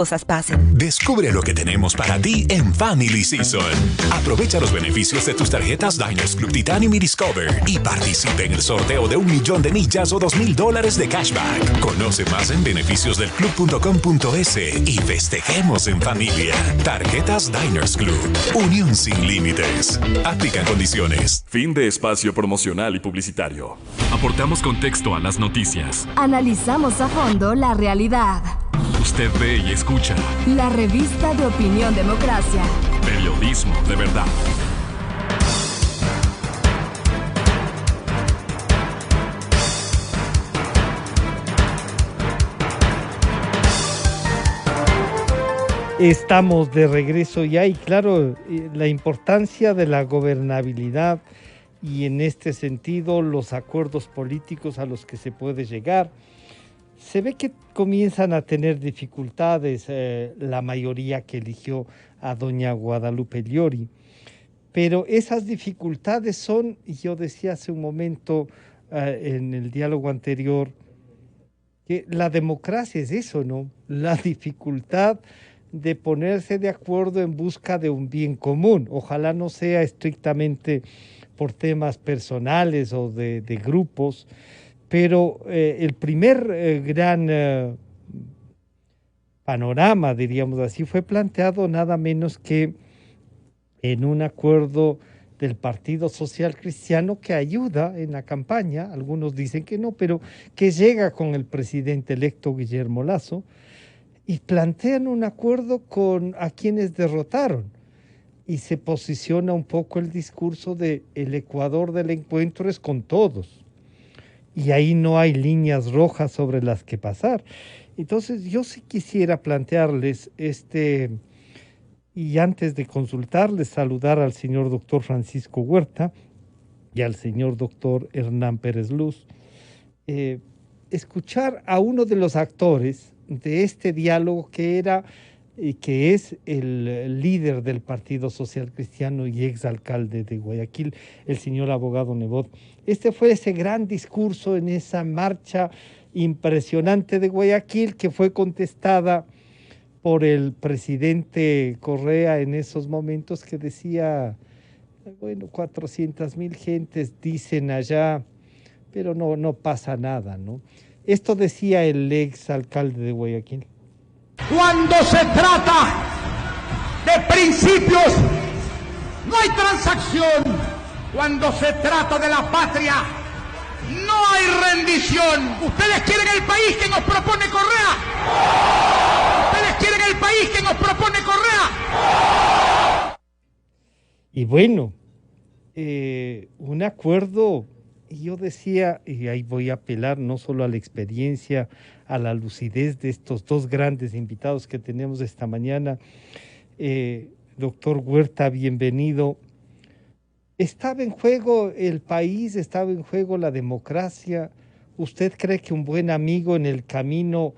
cosas pasen. Descubre lo que tenemos para ti en Family Season. Aprovecha los beneficios de tus tarjetas Diners Club Titanium y Discover y participe en el sorteo de 1.000.000 de millas o $2.000 de cashback. Conoce más en beneficiosdelclub.com.es y festejemos en familia. Tarjetas Diners Club. Unión sin límites. Aplican condiciones. Fin de espacio promocional y publicitario. Aportamos contexto a las noticias. Analizamos a fondo la realidad. Usted ve y escucha. La revista de Opinión Democracia. Periodismo de verdad. Estamos de regreso ya y claro, la importancia de la gobernabilidad y en este sentido los acuerdos políticos a los que se puede llegar. Se ve que comienzan a tener dificultades la mayoría que eligió a doña Guadalupe Llori, pero esas dificultades son, y yo decía hace un momento en el diálogo anterior, que la democracia es eso, ¿no? La dificultad de ponerse de acuerdo en busca de un bien común. Ojalá no sea estrictamente por temas personales o de grupos, pero el primer gran panorama, diríamos así, fue planteado nada menos que en un acuerdo del Partido Social Cristiano que ayuda en la campaña, algunos dicen que no, pero que llega con el presidente electo Guillermo Lasso y plantean un acuerdo con a quienes derrotaron y se posiciona un poco el discurso de el Ecuador del encuentro es con todos. Y ahí no hay líneas rojas sobre las que pasar. Entonces yo sí quisiera plantearles y antes de consultarles, saludar al señor doctor Francisco Huerta y al señor doctor Hernán Pérez Luz, escuchar a uno de los actores de este diálogo que era y que es el líder del Partido Social Cristiano y exalcalde de Guayaquil, el señor abogado Nebot. Este fue ese gran discurso en esa marcha impresionante de Guayaquil que fue contestada por el presidente Correa en esos momentos que decía, bueno, 400,000 gentes dicen allá, pero no pasa nada, ¿no? Esto decía el exalcalde de Guayaquil. Cuando se trata de principios, no hay transacción. Cuando se trata de la patria, no hay rendición. ¿Ustedes quieren el país que nos propone Correa? ¿Ustedes quieren el país que nos propone Correa? Y bueno, un acuerdo, y yo decía, y ahí voy a apelar no solo a la experiencia, a la lucidez de estos dos grandes invitados que tenemos esta mañana. Doctor Huerta, bienvenido. ¿Estaba en juego el país? ¿Estaba en juego la democracia? ¿Usted cree que un buen amigo en el camino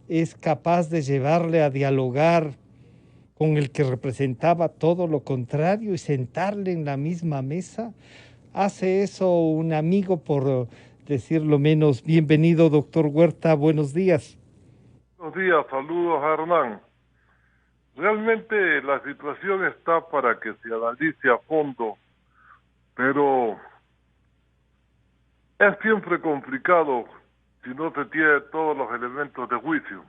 es capaz de llevarle a dialogar con el que representaba todo lo contrario y sentarle en la misma mesa? ¿Hace eso un amigo, por decirlo menos? Bienvenido, doctor Huerta, buenos días. Buenos días, saludos a Hernán. Realmente la situación está para que se analice a fondo, pero es siempre complicado si no se tiene todos los elementos de juicio.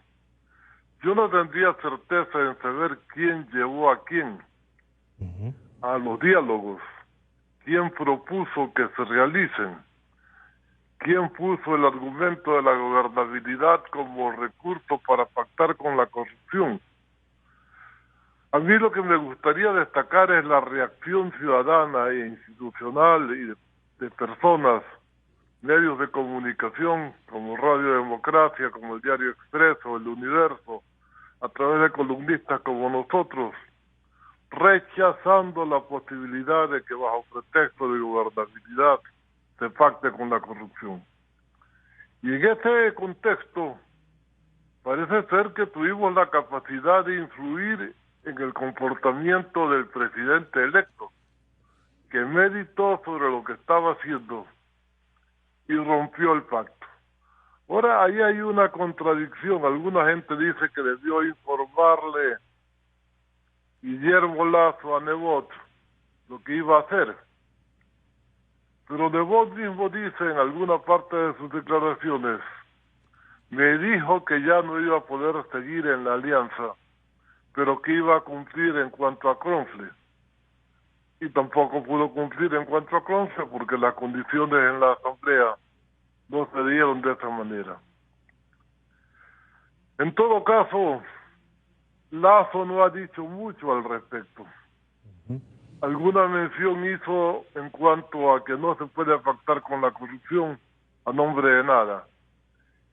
Yo no tendría certeza en saber quién llevó a quién a los diálogos, quién propuso que se realicen, quién puso el argumento de la gobernabilidad como recurso para pactar con la corrupción. A mí lo que me gustaría destacar es la reacción ciudadana e institucional y de personas, medios de comunicación como Radio Democracia, como el Diario Expreso, El Universo, a través de columnistas como nosotros, rechazando la posibilidad de que bajo pretexto de gobernabilidad se pacte con la corrupción. Y en ese contexto, parece ser que tuvimos la capacidad de influir en el comportamiento del presidente electo, que meditó sobre lo que estaba haciendo y rompió el pacto. Ahora, ahí hay una contradicción. Alguna gente dice que debió informarle Guillermo Lasso a Nebot lo que iba a hacer. Pero Nebot mismo dice en alguna parte de sus declaraciones, me dijo que ya no iba a poder seguir en la alianza, pero que iba a cumplir en cuanto a Cronfle. Y tampoco pudo cumplir en cuanto a Cronfle porque las condiciones en la asamblea no se dieron de esa manera. En todo caso, Lasso no ha dicho mucho al respecto. Alguna mención hizo en cuanto a que no se puede pactar con la corrupción a nombre de nada.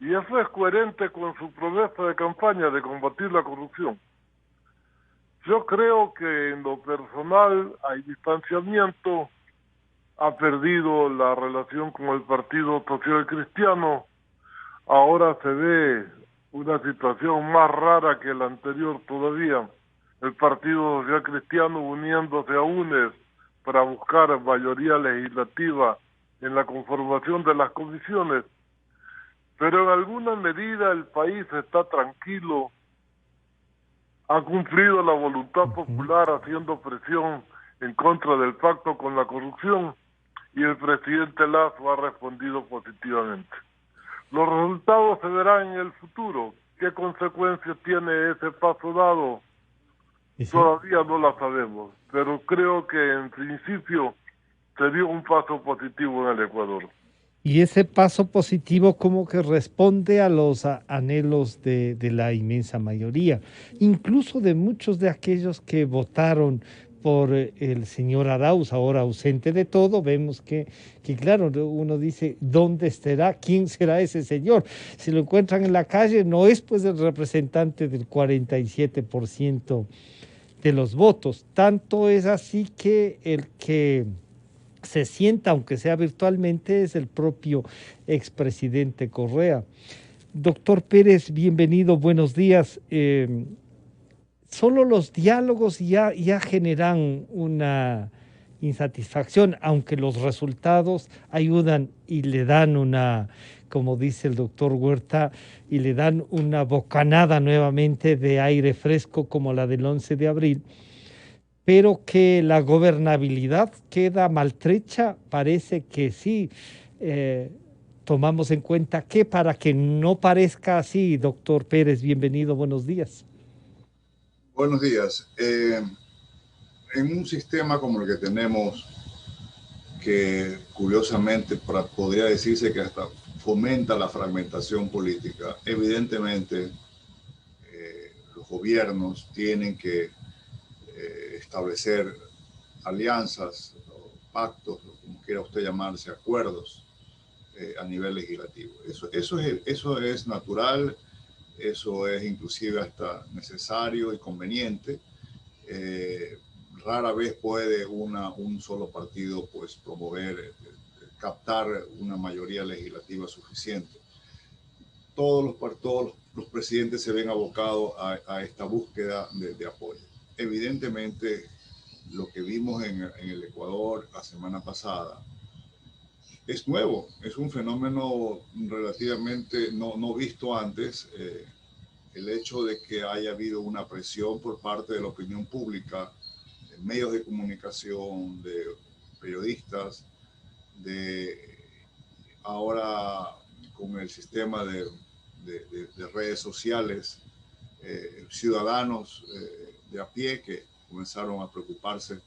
Y eso es coherente con su promesa de campaña de combatir la corrupción. Yo creo que en lo personal hay distanciamiento, ha perdido la relación con el Partido Social Cristiano, ahora se ve una situación más rara que la anterior todavía, el Partido Social Cristiano uniéndose a UNES para buscar mayoría legislativa en la conformación de las comisiones, pero en alguna medida el país está tranquilo, ha cumplido la voluntad popular haciendo presión en contra del pacto con la corrupción y el presidente Lasso ha respondido positivamente. Los resultados se verán en el futuro. ¿Qué consecuencias tiene ese paso dado? Todavía no la sabemos, pero creo que en principio se dio un paso positivo en el Ecuador. Y ese paso positivo como que responde a los anhelos de la inmensa mayoría, incluso de muchos de aquellos que votaron por el señor Arauz, ahora ausente de todo. Vemos que claro, uno dice, ¿dónde estará? ¿Quién será ese señor? Si lo encuentran en la calle, no es pues el representante del 47% de los votos. Tanto es así que el que se sienta, aunque sea virtualmente, es el propio expresidente Correa. Doctor Pérez, bienvenido, buenos días. Solo los diálogos ya generan una insatisfacción, aunque los resultados ayudan y le dan una, como dice el doctor Huerta, y le dan una bocanada nuevamente de aire fresco como la del 11 de abril, pero que la gobernabilidad queda maltrecha, parece que sí. Tomamos en cuenta que para que no parezca así, doctor Pérez, bienvenido, buenos días. Buenos días. En un sistema como el que tenemos, que curiosamente podría decirse que hasta fomenta la fragmentación política, evidentemente los gobiernos tienen que establecer alianzas, pactos, como quiera usted llamarse, acuerdos a nivel legislativo. Eso es natural, eso es inclusive hasta necesario y conveniente. Rara vez puede un solo partido pues promover, captar una mayoría legislativa suficiente. Todos los presidentes se ven abocados a esta búsqueda de apoyo. Evidentemente, lo que vimos en el Ecuador la semana pasada es nuevo, es un fenómeno relativamente no visto antes. El hecho de que haya habido una presión por parte de la opinión pública, de medios de comunicación, de periodistas, ahora con el sistema de redes sociales, ciudadanos de a pie que comenzaron a preocuparse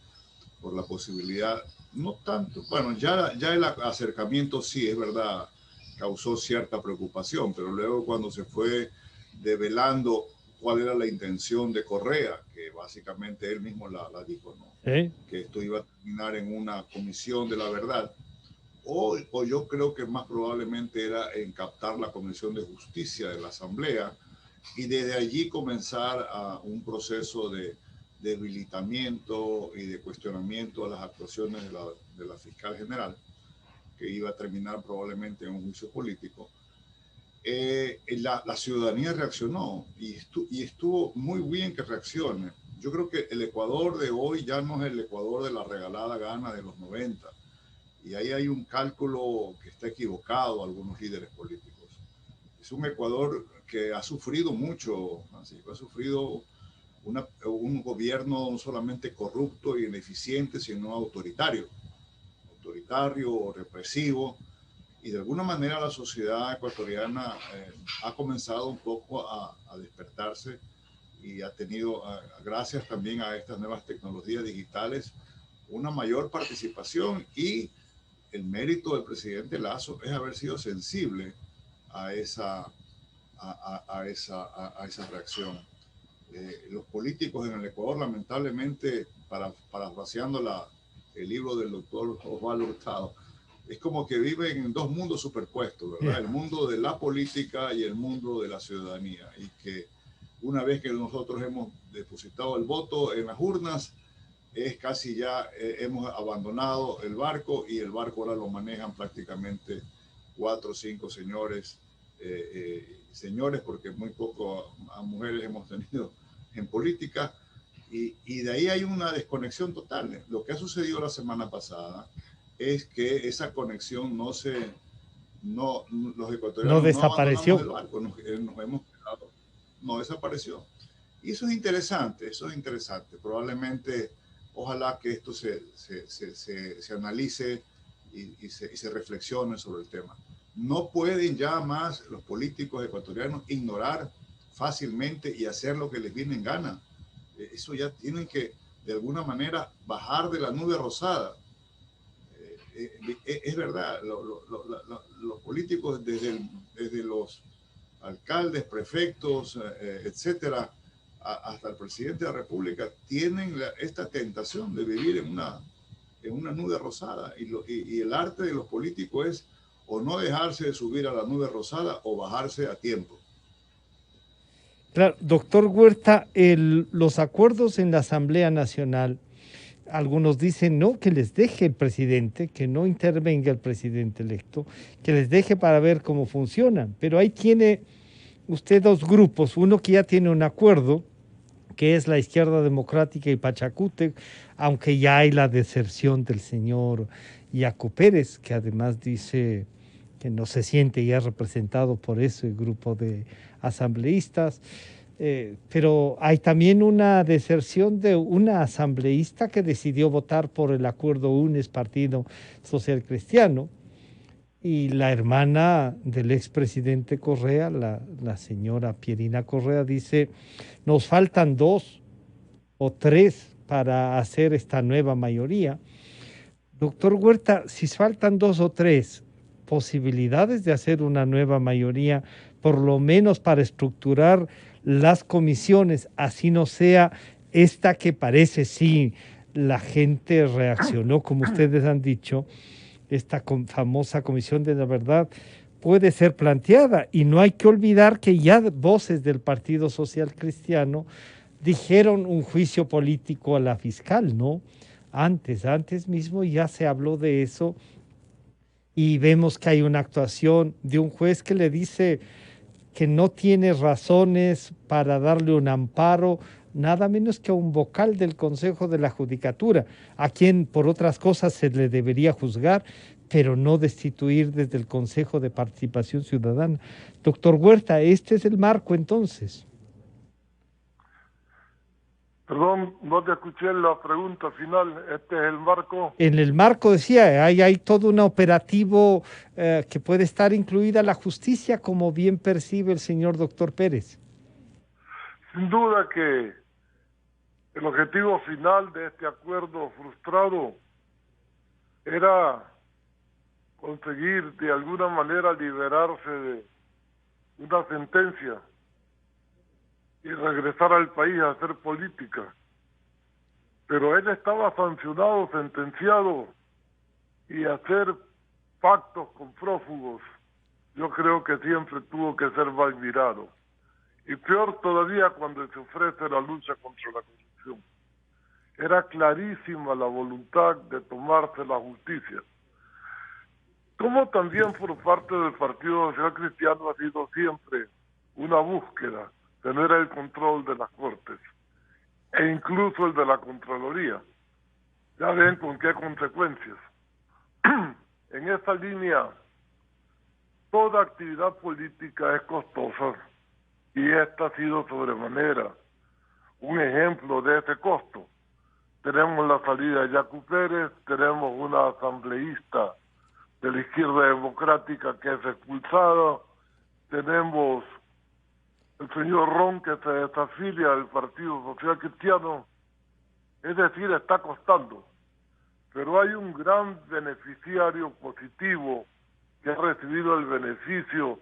por la posibilidad, no tanto, bueno, ya el acercamiento sí, es verdad, causó cierta preocupación, pero luego cuando se fue develando cuál era la intención de Correa, que básicamente él mismo la dijo, ¿no? Que esto iba a terminar en una comisión de la verdad, o yo creo que más probablemente era en captar la Comisión de Justicia de la Asamblea y desde allí comenzar a un proceso de debilitamiento y de cuestionamiento a las actuaciones de la fiscal general, que iba a terminar probablemente en un juicio político. La ciudadanía reaccionó y estuvo muy bien que reaccione. Yo creo que el Ecuador de hoy ya no es el Ecuador de la regalada gana de los 90. Y ahí hay un cálculo que está equivocado algunos líderes políticos. Es un Ecuador que ha sufrido mucho, Francisco, ha sufrido un gobierno no solamente corrupto y ineficiente, sino autoritario, represivo, y de alguna manera la sociedad ecuatoriana ha comenzado un poco a despertarse y ha tenido, gracias también a estas nuevas tecnologías digitales, una mayor participación, y el mérito del presidente Lasso es haber sido sensible a esa reacción. Los políticos en el Ecuador, lamentablemente, parafraseando el libro del doctor Osvaldo Hurtado, es como que viven en dos mundos superpuestos, ¿verdad? El mundo de la política y el mundo de la ciudadanía, y que una vez que nosotros hemos depositado el voto en las urnas, es casi ya hemos abandonado el barco, y el barco ahora lo manejan prácticamente 4 o 5 señores, porque muy poco a mujeres hemos tenido en política, y de ahí hay una desconexión total. Lo que ha sucedido la semana pasada es que esa conexión los ecuatorianos no desapareció. No abandonamos el barco, nos hemos quedado, no desapareció. Y eso es interesante, Probablemente, ojalá que esto se analice y se reflexione sobre el tema. No pueden ya más los políticos ecuatorianos ignorar fácilmente y hacer lo que les viene en gana. Eso ya tienen que, de alguna manera, bajar de la nube rosada. Es verdad, los políticos, desde los alcaldes, prefectos, etcétera, hasta el presidente de la República, tienen esta tentación de vivir en una nube rosada, y el arte de los políticos es o no dejarse de subir a la nube rosada o bajarse a tiempo. Claro, doctor Huerta, los acuerdos en la Asamblea Nacional, algunos dicen no, que les deje el presidente, que no intervenga el presidente electo, que les deje para ver cómo funcionan. Pero ahí tiene usted dos grupos, uno que ya tiene un acuerdo, que es la Izquierda Democrática y Pachacútec, aunque ya hay la deserción del señor Yacu Pérez, que además dice que no se siente ya representado por ese grupo de asambleístas. Pero hay también una deserción de una asambleísta que decidió votar por el acuerdo UNES, Partido Social Cristiano, y la hermana del expresidente Correa, la señora Pierina Correa, dice, nos faltan 2 o 3 para hacer esta nueva mayoría. Doctor Huerta, si faltan 2 o 3 posibilidades de hacer una nueva mayoría, por lo menos para estructurar las comisiones, así no sea esta que parece, sí, la gente reaccionó, como ustedes han dicho, esta famosa Comisión de la Verdad puede ser planteada, y no hay que olvidar que ya voces del Partido Social Cristiano dijeron un juicio político a la fiscal, ¿no? Antes mismo ya se habló de eso, y vemos que hay una actuación de un juez que le dice que no tiene razones para darle un amparo, nada menos que a un vocal del Consejo de la Judicatura, a quien por otras cosas se le debería juzgar, pero no destituir desde el Consejo de Participación Ciudadana. Doctor Huerta, este es el marco entonces. Perdón, no te escuché la pregunta final. ¿Este es el marco? En el marco, decía, hay todo un operativo que puede estar incluida la justicia, como bien percibe el señor doctor Pérez. Sin duda que el objetivo final de este acuerdo frustrado era conseguir de alguna manera liberarse de una sentencia y regresar al país a hacer política. Pero él estaba sancionado, sentenciado, y hacer pactos con prófugos, yo creo que siempre tuvo que ser mal mirado. Y peor todavía cuando se ofrece la lucha contra la corrupción. Era clarísima la voluntad de tomarse la justicia. Como también por parte del Partido Social Cristiano ha sido siempre una búsqueda tener el control de las Cortes, e incluso el de la Contraloría. Ya ven con qué consecuencias. En esta línea, Toda actividad política es costosa y esta ha sido sobremanera un ejemplo de ese costo. Tenemos la salida de Yacu Pérez, tenemos una asambleísta de la izquierda democrática que es expulsada, tenemos el señor Ron que se desafilia del Partido Social Cristiano, es decir, está costando, pero hay un gran beneficiario positivo que ha recibido el beneficio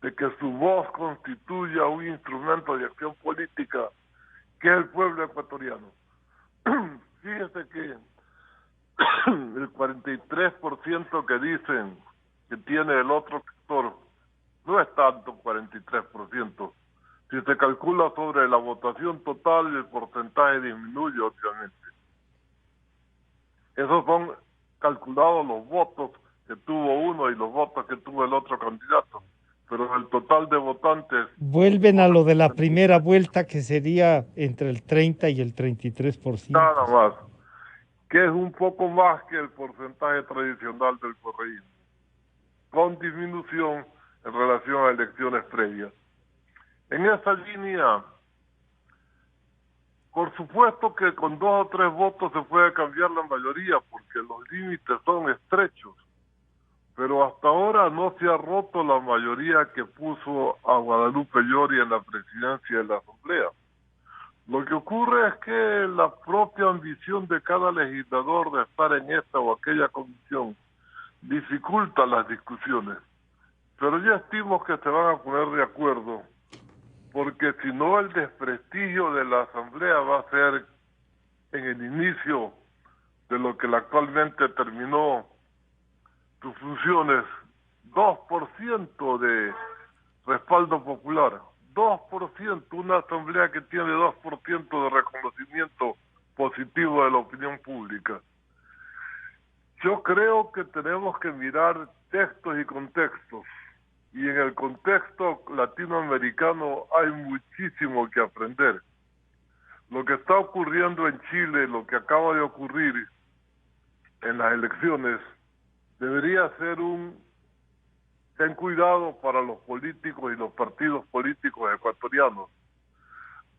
de que su voz constituya un instrumento de acción política, que es el pueblo ecuatoriano. Fíjese que el 43% que dicen que tiene el otro sector no es tanto 43%. Si se calcula sobre la votación total, el porcentaje disminuye, obviamente. Esos son calculados los votos que tuvo uno y los votos que tuvo el otro candidato. Pero el total de votantes... Vuelven a lo de la primera vuelta, que sería entre el 30 y el 33%. Nada más, que es un poco más que el porcentaje tradicional del correísmo, con disminución en relación a elecciones previas. En esa línea, por supuesto que con 2 o 3 votos se puede cambiar la mayoría, porque los límites son estrechos, pero hasta ahora no se ha roto la mayoría que puso a Guadalupe Llori en la presidencia de la Asamblea. Lo que ocurre es que la propia ambición de cada legislador de estar en esta o aquella comisión dificulta las discusiones, pero ya estimo que se van a poner de acuerdo, porque si no el desprestigio de la Asamblea va a ser en el inicio de lo que actualmente terminó sus funciones, 2% de respaldo popular, 2%, una asamblea que tiene 2% de reconocimiento positivo de la opinión pública. Yo creo que tenemos que mirar textos y contextos, y en el contexto latinoamericano hay muchísimo que aprender. Lo que está ocurriendo en Chile, lo que acaba de ocurrir en las elecciones, debería ser un ten cuidado para los políticos y los partidos políticos ecuatorianos.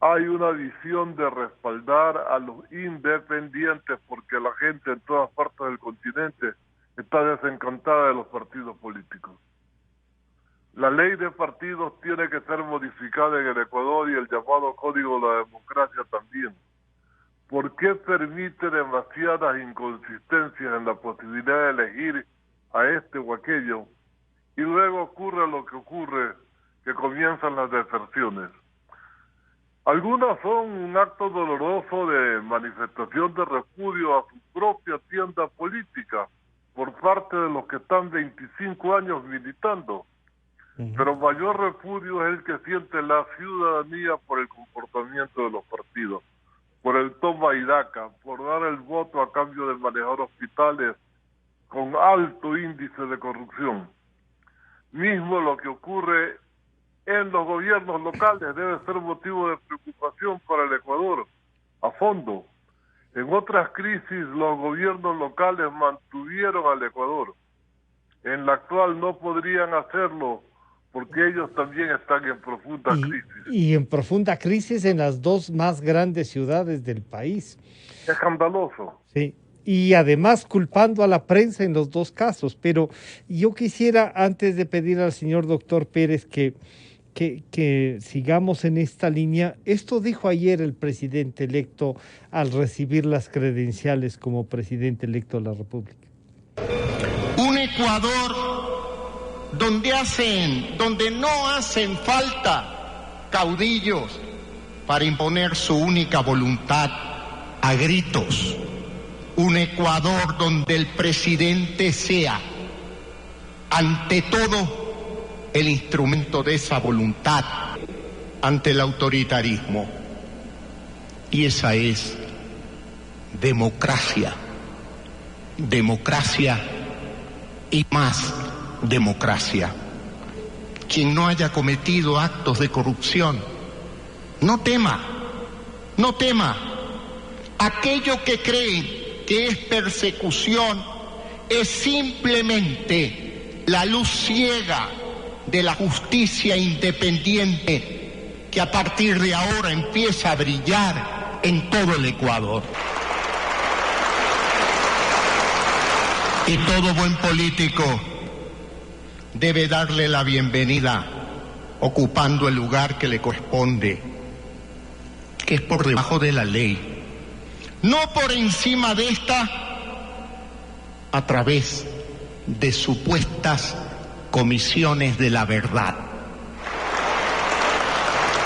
Hay una visión de respaldar a los independientes porque la gente en todas partes del continente está desencantada de los partidos políticos. La ley de partidos tiene que ser modificada en el Ecuador y el llamado Código de la Democracia también. ¿Por qué permite demasiadas inconsistencias en la posibilidad de elegir a este o aquello? Y luego ocurre lo que ocurre, que comienzan las deserciones. Algunas son un acto doloroso de manifestación de repudio a su propia tienda política por parte de los que están 25 años militando. Pero mayor repudio es el que siente la ciudadanía por el comportamiento de los partidos, por el toma y daca, por dar el voto a cambio de manejar hospitales con alto índice de corrupción. Mismo lo que ocurre en los gobiernos locales debe ser motivo de preocupación para el Ecuador a fondo. En otras crisis los gobiernos locales mantuvieron al Ecuador. En la actual no podrían hacerlo porque ellos también están en profunda crisis. Y en profunda crisis en las 2 más grandes ciudades del país. Es escandaloso. Sí. Y además culpando a la prensa en los 2 casos. Pero yo quisiera, antes de pedir al señor doctor Pérez que sigamos en esta línea, esto dijo ayer el presidente electo al recibir las credenciales como presidente electo de la República. Un Ecuador donde no hacen falta caudillos para imponer su única voluntad a gritos. Un Ecuador donde el presidente sea, ante todo, el instrumento de esa voluntad ante el autoritarismo. Y esa es democracia. Democracia y más democracia. Quien no haya cometido actos de corrupción, no tema. Aquello que creen que es persecución es simplemente la luz ciega de la justicia independiente que a partir de ahora empieza a brillar en todo el Ecuador. Y todo buen político debe darle la bienvenida ocupando el lugar que le corresponde, que es por debajo de la ley, no por encima de esta, a través de supuestas comisiones de la verdad.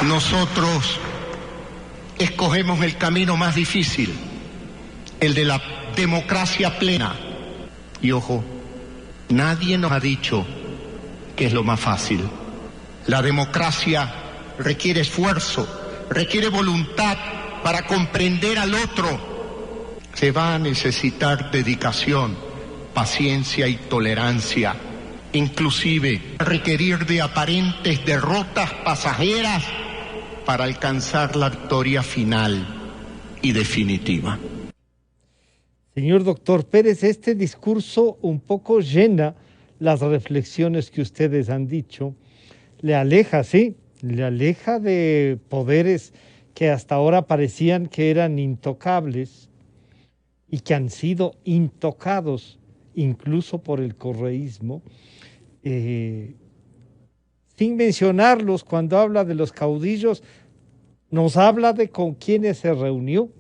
Nosotros escogemos el camino más difícil, el de la democracia plena. Y ojo, nadie nos ha dicho que es lo más fácil. La democracia requiere esfuerzo, requiere voluntad para comprender al otro. Se va a necesitar dedicación, paciencia y tolerancia, inclusive requerir de aparentes derrotas pasajeras para alcanzar la victoria final y definitiva. Señor doctor Pérez, este discurso un poco llena las reflexiones que ustedes han dicho. Le aleja, sí, le aleja de poderes que hasta ahora parecían que eran intocables y que han sido intocados incluso por el correísmo, sin mencionarlos. Cuando habla de los caudillos, nos habla de con quienes se reunió.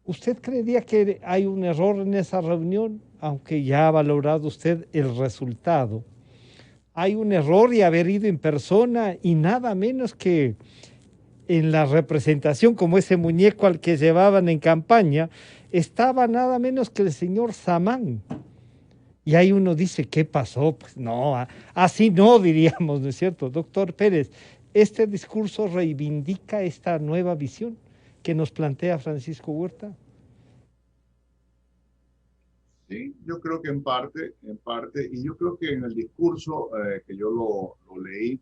¿Usted creería que hay un error en esa reunión, aunque ya ha valorado usted el resultado? Hay un error y haber ido en persona y nada menos que en la representación, como ese muñeco al que llevaban en campaña, estaba nada menos que el señor Samán. Y ahí uno dice, ¿qué pasó? Pues no, así no diríamos, ¿no es cierto? Doctor Pérez, ¿este discurso reivindica esta nueva visión que nos plantea Francisco Huerta? Sí, yo creo que en parte, y yo creo que en el discurso que yo lo leí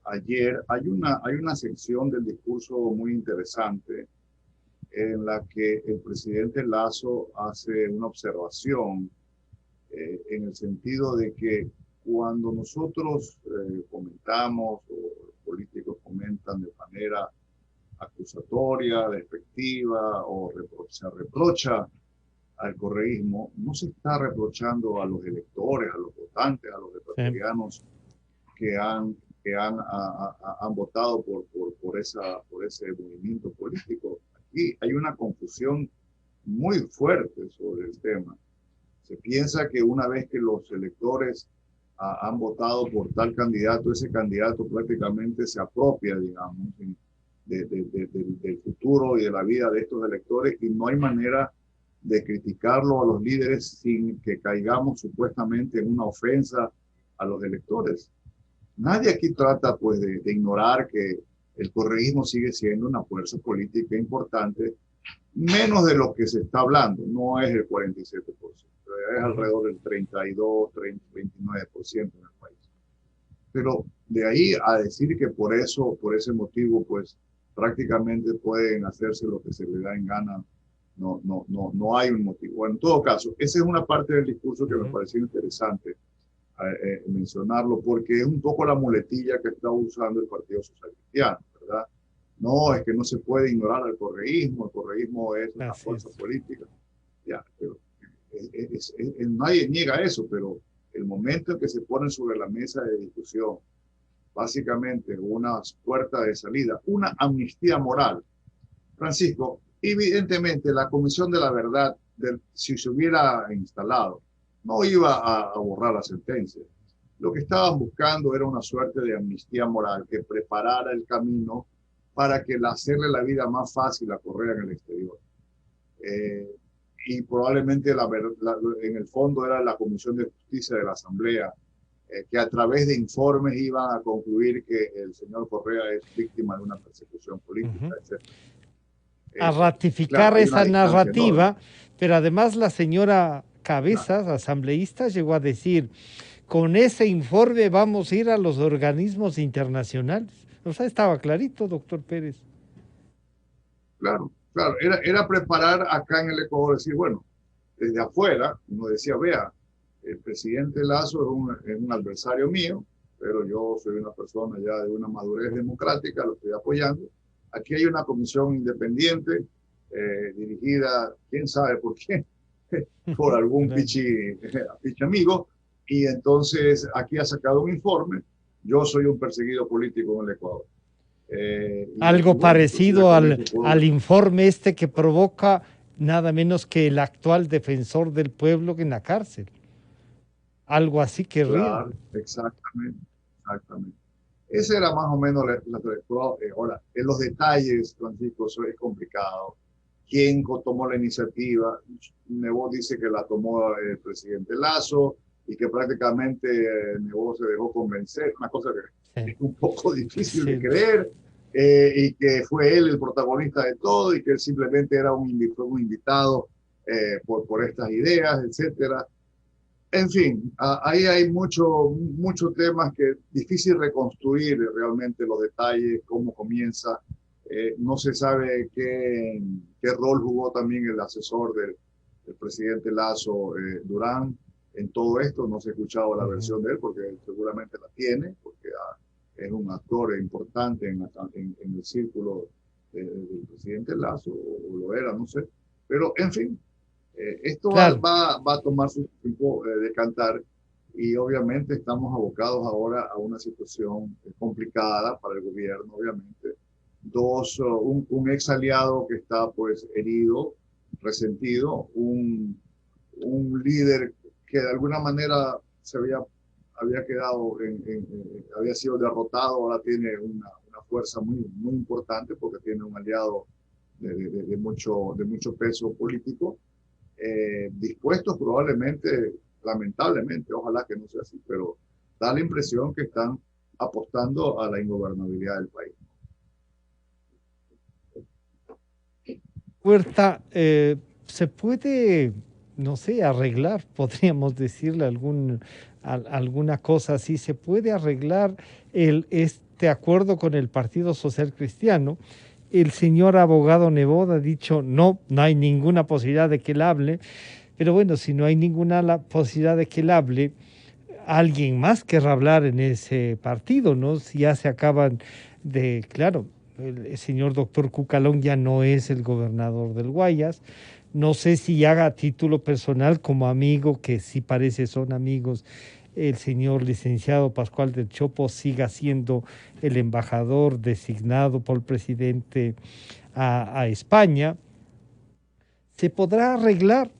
ayer, hay una sección del discurso muy interesante en la que el presidente Lasso hace una observación en el sentido de que cuando nosotros comentamos o los políticos comentan de manera acusatoria, despectiva o se reprocha al correísmo, no se está reprochando a los electores, a los votantes, a los ecuatorianos que han votado por ese movimiento político. Aquí hay una confusión muy fuerte sobre el tema. Se piensa que una vez que los electores han votado por tal candidato, ese candidato prácticamente se apropia, digamos, del futuro y de la vida de estos electores, y no hay manera de criticarlo a los líderes sin que caigamos supuestamente en una ofensa a los electores. Nadie aquí trata pues de ignorar que el correísmo sigue siendo una fuerza política importante, menos de lo que se está hablando, no es el 47%, es alrededor del 32, 30, 29% en el país. Pero de ahí a decir que por ese motivo, pues prácticamente pueden hacerse lo que se les da en gana, no hay un motivo. Bueno, en todo caso, esa es una parte del discurso que me pareció interesante mencionarlo, porque es un poco la muletilla que está usando el Partido Social Cristiano, ¿verdad? No, es que no se puede ignorar al correísmo, el correísmo es una fuerza política. Ya, pero nadie niega eso, pero el momento en que se ponen sobre la mesa de discusión, básicamente una puerta de salida, una amnistía moral. Francisco, evidentemente la Comisión de la Verdad, si se hubiera instalado, no iba a borrar la sentencia. Lo que estaban buscando era una suerte de amnistía moral que preparara el camino para que hacerle la vida más fácil a Correa en el exterior. Y probablemente en el fondo era la Comisión de Justicia de la Asamblea, que a través de informes iban a concluir que el señor Correa es víctima de una persecución política, etc. A ratificar esa narrativa, pero además la señora Cabezas, asambleísta, llegó a decir, con ese informe vamos a ir a los organismos internacionales. O sea, estaba clarito, doctor Pérez. Claro, era preparar acá en el Ecuador, decir, bueno, desde afuera, uno decía, vea, el presidente Lasso es un adversario mío, pero yo soy una persona ya de una madurez democrática, lo estoy apoyando. Aquí hay una comisión independiente dirigida, quién sabe por qué, por algún pichi amigo, y entonces aquí ha sacado un informe. Yo soy un perseguido político en el Ecuador. Algo parecido al informe este que provoca nada menos que el actual defensor del pueblo en la cárcel. Algo así que claro, exactamente. Esa era más o menos ahora, en los detalles, Francisco, eso es complicado. ¿Quién tomó la iniciativa? Nebo dice que la tomó el presidente Lasso y que prácticamente Nebo se dejó convencer, una cosa que es un poco difícil de creer, y que fue él el protagonista de todo y que él simplemente era un invitado por estas ideas, etcétera. En fin, ahí hay muchos temas que es difícil reconstruir realmente los detalles, cómo comienza. No se sabe qué rol jugó también el asesor del presidente Lasso, Durán, en todo esto. No se ha escuchado la versión de él porque seguramente la tiene, porque es un actor importante en el círculo del presidente Lasso, o lo era, no sé. Pero, en fin. Esto claro. va a tomar su tiempo de cantar y obviamente estamos abocados ahora a una situación complicada para el gobierno, obviamente. Un ex aliado que está pues herido, resentido, un líder que de alguna manera había quedado, había sido derrotado, ahora tiene una fuerza muy importante porque tiene un aliado de mucho peso político. Dispuestos probablemente, lamentablemente, ojalá que no sea así, pero da la impresión que están apostando a la ingobernabilidad del país. Huerta, ¿se puede, no sé, arreglar, podríamos decirle alguna cosa así, se puede arreglar este acuerdo con el Partido Social Cristiano? El señor abogado Nebot ha dicho no hay ninguna posibilidad de que él hable, pero bueno, si no hay ninguna posibilidad de que él hable, alguien más querrá hablar en ese partido, ¿no? Si ya se acaban de, claro, el señor doctor Cucalón ya no es el gobernador del Guayas, no sé si haga a título personal como amigo, que sí parece son amigos, el señor licenciado Pascual del Chopo siga siendo el embajador designado por el presidente a España. ¿Se podrá arreglar?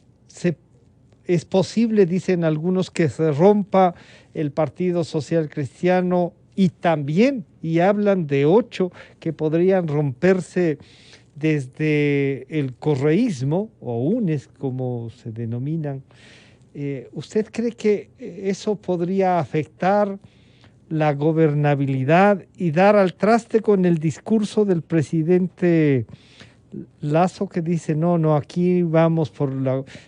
Es posible, dicen algunos, que se rompa el Partido Social Cristiano y también, y hablan de 8 que podrían romperse desde el correísmo o UNES, como se denominan. ¿Usted cree que eso podría afectar la gobernabilidad y dar al traste con el discurso del presidente Lasso, que dice no, aquí vamos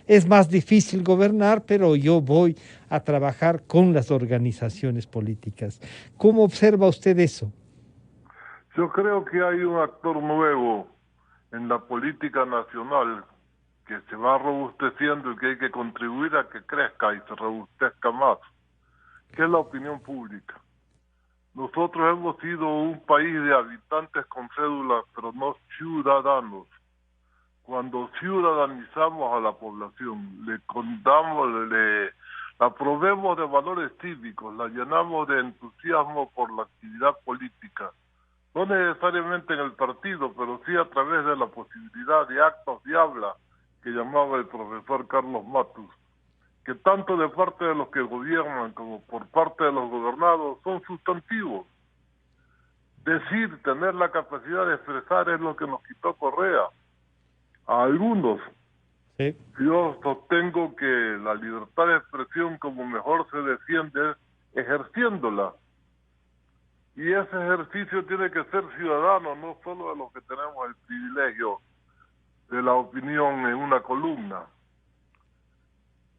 es más difícil gobernar, pero yo voy a trabajar con las organizaciones políticas? ¿Cómo observa usted eso? Yo creo que hay un actor nuevo en la política nacional que se va robusteciendo y que hay que contribuir a que crezca y se robustezca más, que es la opinión pública. Nosotros hemos sido un país de habitantes con cédulas, pero no ciudadanos. Cuando ciudadanizamos a la población, la provemos de valores cívicos, la llenamos de entusiasmo por la actividad política, no necesariamente en el partido, pero sí a través de la posibilidad de actos de habla, que llamaba el profesor Carlos Matus, que tanto de parte de los que gobiernan como por parte de los gobernados son sustantivos. Decir, tener la capacidad de expresar es lo que nos quitó Correa. A algunos. Sí. Yo sostengo que la libertad de expresión como mejor se defiende es ejerciéndola. Y ese ejercicio tiene que ser ciudadano, no solo de los que tenemos el privilegio de la opinión en una columna.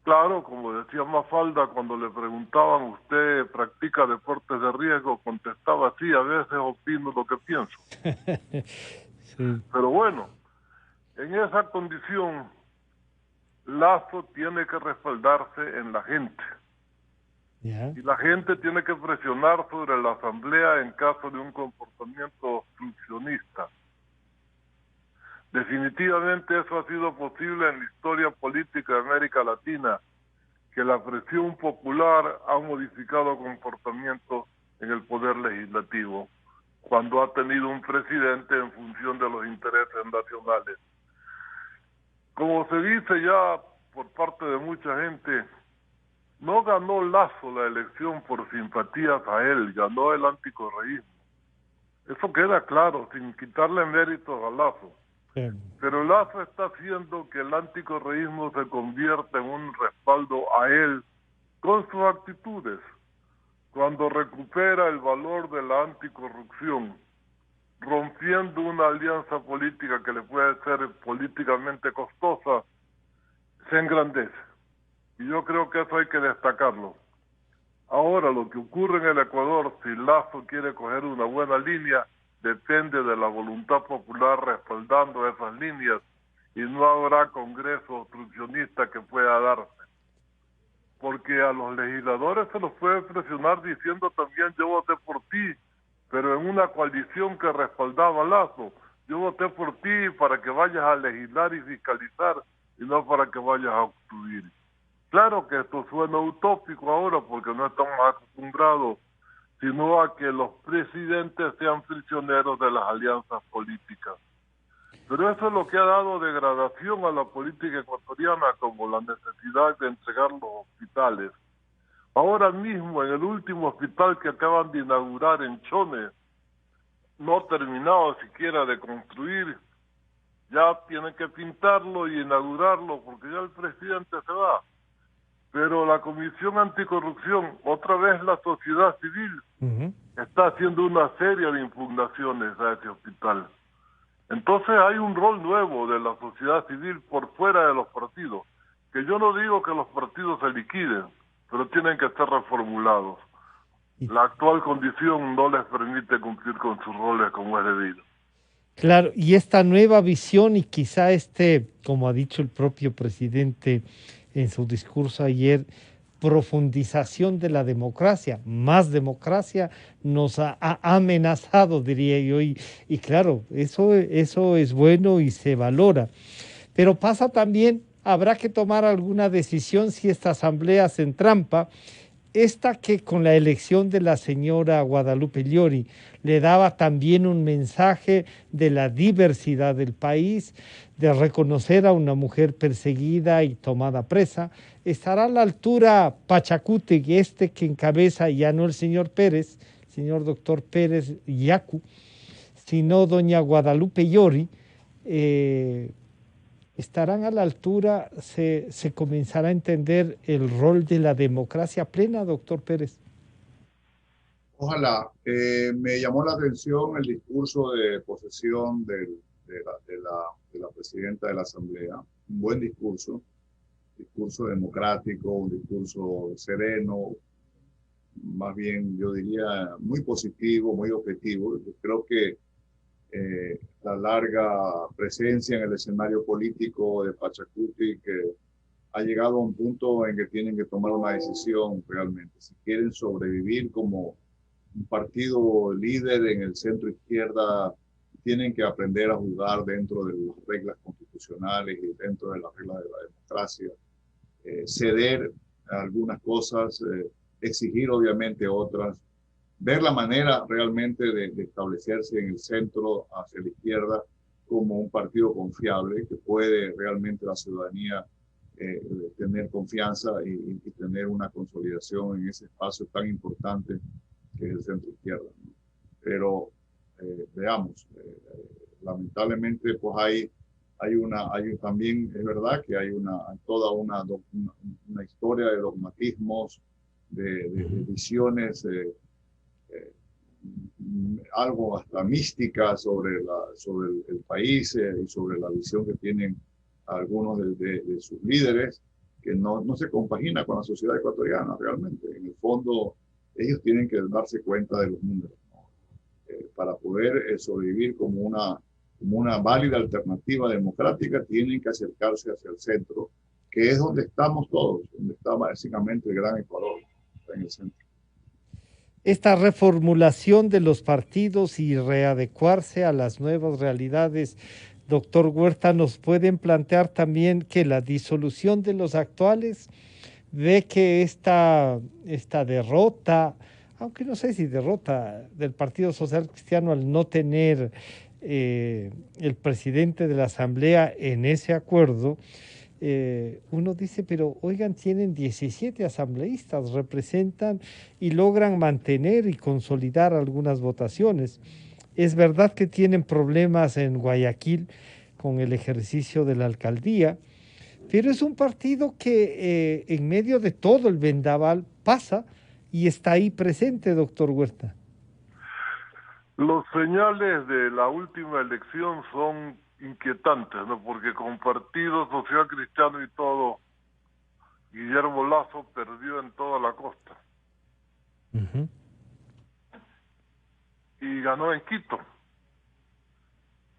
Claro, como decía Mafalda, cuando le preguntaban, ¿usted practica deportes de riesgo? Contestaba, sí, a veces opino lo que pienso. Sí. Pero bueno, en esa condición, Lasso tiene que respaldarse en la gente. Y la gente tiene que presionar sobre la Asamblea en caso de un comportamiento obstruccionista. Definitivamente eso ha sido posible en la historia política de América Latina, que la presión popular ha modificado comportamientos en el poder legislativo, cuando ha tenido un presidente en función de los intereses nacionales. Como se dice ya por parte de mucha gente, no ganó Lasso la elección por simpatías a él, ganó el anticorreísmo. Eso queda claro, sin quitarle méritos a Lasso. Pero Lasso está haciendo que el anticorreísmo se convierta en un respaldo a él con sus actitudes. Cuando recupera el valor de la anticorrupción, rompiendo una alianza política que le puede ser políticamente costosa, se engrandece. Y yo creo que eso hay que destacarlo. Ahora, lo que ocurre en el Ecuador, si Lasso quiere coger una buena línea, depende de la voluntad popular respaldando esas líneas, y no habrá congreso obstruccionista que pueda darse. Porque a los legisladores se los puede presionar diciendo también yo voté por ti, pero en una coalición que respaldaba a Lasso, yo voté por ti para que vayas a legislar y fiscalizar, y no para que vayas a obstruir. Claro que esto suena utópico ahora porque no estamos acostumbrados, sino a que los presidentes sean prisioneros de las alianzas políticas. Pero eso es lo que ha dado degradación a la política ecuatoriana, como la necesidad de entregar los hospitales. Ahora mismo, en el último hospital que acaban de inaugurar en Chone, no terminado siquiera de construir, ya tienen que pintarlo y inaugurarlo porque ya el presidente se va. Pero la Comisión Anticorrupción, otra vez la sociedad civil, está haciendo una serie de impugnaciones a ese hospital. Entonces hay un rol nuevo de la sociedad civil por fuera de los partidos, que yo no digo que los partidos se liquiden, pero tienen que estar reformulados. La actual condición no les permite cumplir con sus roles como es debido. Claro, y esta nueva visión y quizá como ha dicho el propio presidente en su discurso ayer, profundización de la democracia, más democracia nos ha amenazado, diría yo, y claro, eso es bueno y se valora. Pero pasa también, habrá que tomar alguna decisión si esta asamblea se entrampa, esta que con la elección de la señora Guadalupe Llori le daba también un mensaje de la diversidad del país, de reconocer a una mujer perseguida y tomada presa. ¿Estará a la altura Pachacuti, que encabeza ya no el señor Pérez, señor doctor Pérez Yacu, sino doña Guadalupe Llori? ¿Estarán a la altura? ¿Se comenzará a entender el rol de la democracia plena, doctor Pérez? Ojalá. Me llamó la atención el discurso de posesión de la presidenta de la Asamblea. Un buen discurso democrático, un discurso sereno, más bien yo diría muy positivo, muy objetivo. Creo que la larga presencia en el escenario político de Pachacuti, que ha llegado a un punto en que tienen que tomar una decisión realmente. Si quieren sobrevivir como un partido líder en el centro izquierda, tienen que aprender a jugar dentro de las reglas constitucionales y dentro de las reglas de la democracia. Ceder algunas cosas, exigir obviamente otras, ver la manera realmente de establecerse en el centro hacia la izquierda como un partido confiable que puede realmente la ciudadanía tener confianza y tener una consolidación en ese espacio tan importante que es el centro izquierda. Pero veamos, lamentablemente pues también es verdad que hay toda una historia de dogmatismos, de visiones algo hasta mística sobre el país y sobre la visión que tienen algunos de sus líderes, que no se compagina con la sociedad ecuatoriana realmente. En el fondo, ellos tienen que darse cuenta de los números, ¿no? Para poder sobrevivir como una válida alternativa democrática, tienen que acercarse hacia el centro, que es donde estamos todos, donde está básicamente el Gran Ecuador. en el centro. Esta reformulación de los partidos y readecuarse a las nuevas realidades, doctor Huerta, nos pueden plantear también que la disolución de los actuales ve que esta derrota, aunque no sé si derrota del Partido Social Cristiano al no tener el presidente de la Asamblea en ese acuerdo, uno dice, pero oigan, tienen 17 asambleístas, representan y logran mantener y consolidar algunas votaciones. Es verdad que tienen problemas en Guayaquil con el ejercicio de la alcaldía, pero es un partido que en medio de todo el vendaval pasa y está ahí presente, doctor Huerta. Los señales de la última elección son inquietantes, ¿no? Porque con Partido Social Cristiano y todo, Guillermo Lasso perdió en toda la costa. Uh-huh. Y ganó en Quito,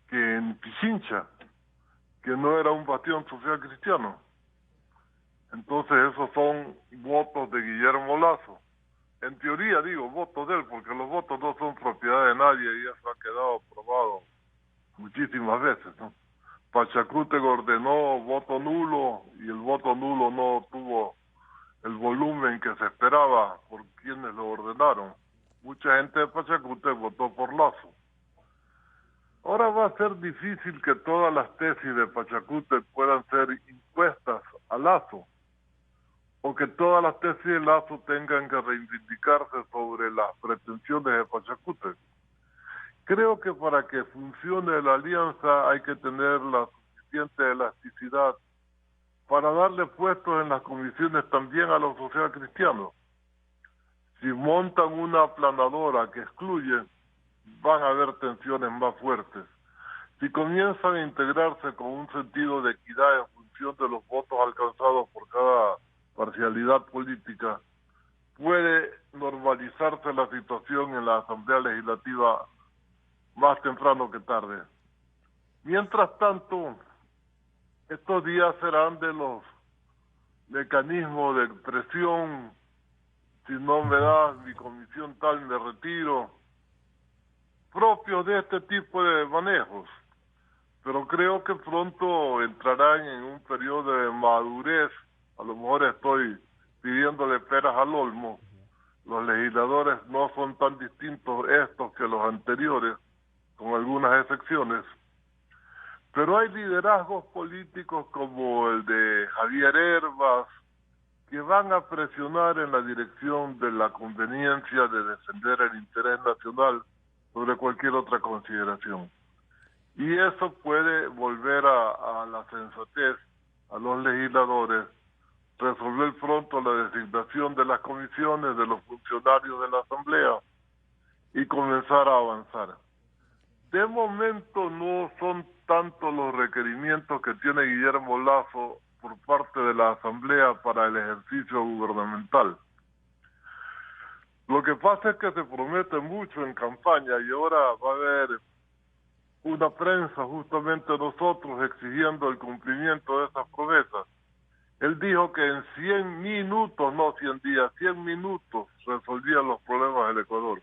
que en Pichincha, que no era un bastión social cristiano. Entonces esos son votos de Guillermo Lasso. En teoría digo votos de él, porque los votos no son propiedad de nadie y eso ha quedado probado muchísimas veces, ¿no? Pachacútec ordenó voto nulo y el voto nulo no tuvo el volumen que se esperaba por quienes lo ordenaron. Mucha gente de Pachacútec votó por Lasso. Ahora va a ser difícil que todas las tesis de Pachacútec puedan ser impuestas a Lasso, o que todas las tesis de Lasso tengan que reivindicarse sobre las pretensiones de Pachacútec. Creo que para que funcione la alianza hay que tener la suficiente elasticidad para darle puestos en las comisiones también a los social cristianos. Si montan una aplanadora que excluye, van a haber tensiones más fuertes. Si comienzan a integrarse con un sentido de equidad en función de los votos alcanzados por cada parcialidad política, puede normalizarse la situación en la Asamblea Legislativa más temprano que tarde. Mientras tanto, estos días serán de los mecanismos de presión: si no me das mi comisión tal, me retiro, propios de este tipo de manejos. Pero creo que pronto entrarán en un periodo de madurez. A lo mejor estoy pidiéndole peras al olmo. Los legisladores no son tan distintos estos que los anteriores, con algunas excepciones. Pero hay liderazgos políticos como el de Javier Hervas, que van a presionar en la dirección de la conveniencia de defender el interés nacional sobre cualquier otra consideración. Y eso puede volver a la sensatez a los legisladores, resolver pronto la designación de las comisiones, de los funcionarios de la Asamblea y comenzar a avanzar. De momento no son tanto los requerimientos que tiene Guillermo Lasso por parte de la Asamblea para el ejercicio gubernamental. Lo que pasa es que se promete mucho en campaña y ahora va a haber una prensa justamente nosotros exigiendo el cumplimiento de esas promesas. Él dijo que en 100 minutos, no 100 días, 100 minutos resolvían los problemas del Ecuador.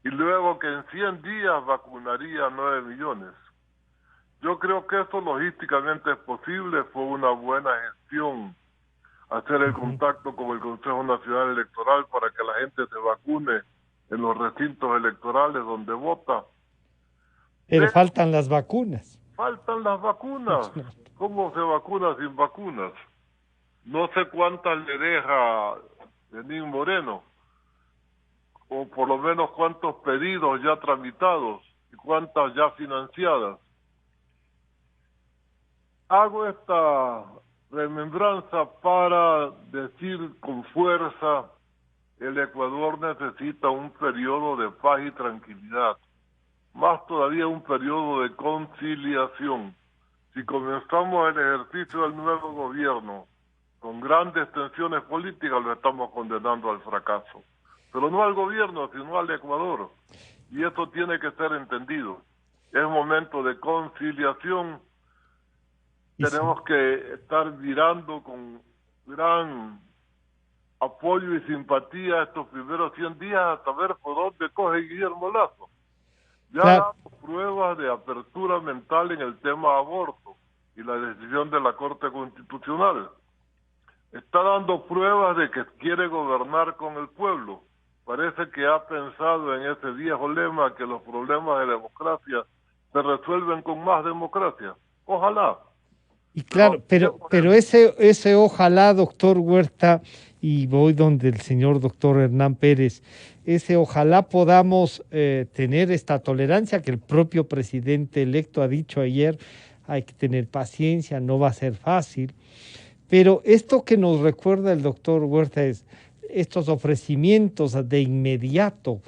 Y luego que en 100 días vacunaría 9 millones. Yo creo que eso logísticamente es posible. Fue una buena gestión hacer el contacto con el Consejo Nacional Electoral para que la gente se vacune en los recintos electorales donde vota. Pero faltan las vacunas. Faltan las vacunas. ¿Cómo se vacuna sin vacunas? No sé cuántas le deja Lenín Moreno, o por lo menos cuántos pedidos ya tramitados y cuántas ya financiadas. Hago esta remembranza para decir con fuerza: el Ecuador necesita un periodo de paz y tranquilidad, más todavía un periodo de conciliación. Si comenzamos el ejercicio del nuevo gobierno con grandes tensiones políticas, lo estamos condenando al fracaso. Pero no al gobierno, sino al Ecuador. Y eso tiene que ser entendido. Es momento de conciliación. Tenemos que estar mirando con gran apoyo y simpatía estos primeros 100 días hasta ver por dónde coge Guillermo Lasso. Ya Claro. damos pruebas de apertura mental en el tema aborto y la decisión de la Corte Constitucional. Está dando pruebas de que quiere gobernar con el pueblo. Parece que ha pensado en ese viejo lema que los problemas de democracia se resuelven con más democracia. Ojalá. Y claro, pero ese ojalá, doctor Huerta, y voy donde el señor doctor Hernán Pérez, ese ojalá podamos tener esta tolerancia que el propio presidente electo ha dicho ayer, hay que tener paciencia, no va a ser fácil, pero esto que nos recuerda el doctor Huerta es estos ofrecimientos de inmediato.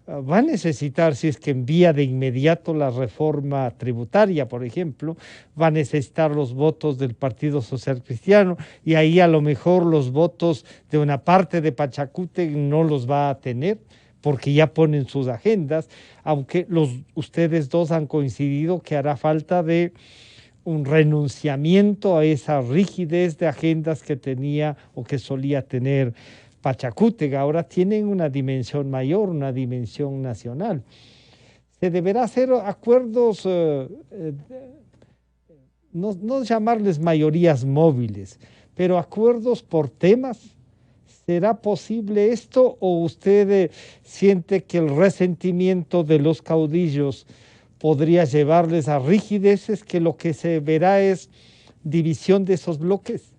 Va a necesitar, si es que envía de inmediato la reforma tributaria, por ejemplo, va a necesitar los votos del Partido Social Cristiano y ahí a lo mejor los votos de una parte de Pachacútec no los va a tener porque ya ponen sus agendas, aunque ustedes dos han coincidido que hará falta de un renunciamiento a esa rigidez de agendas que tenía o que solía tener Pachacútec. Ahora tienen una dimensión mayor, una dimensión nacional. Se deberá hacer acuerdos, no llamarles mayorías móviles, pero acuerdos por temas. ¿Será posible esto o usted siente que el resentimiento de los caudillos podría llevarles a rigideces, que lo que se verá es división de esos bloques?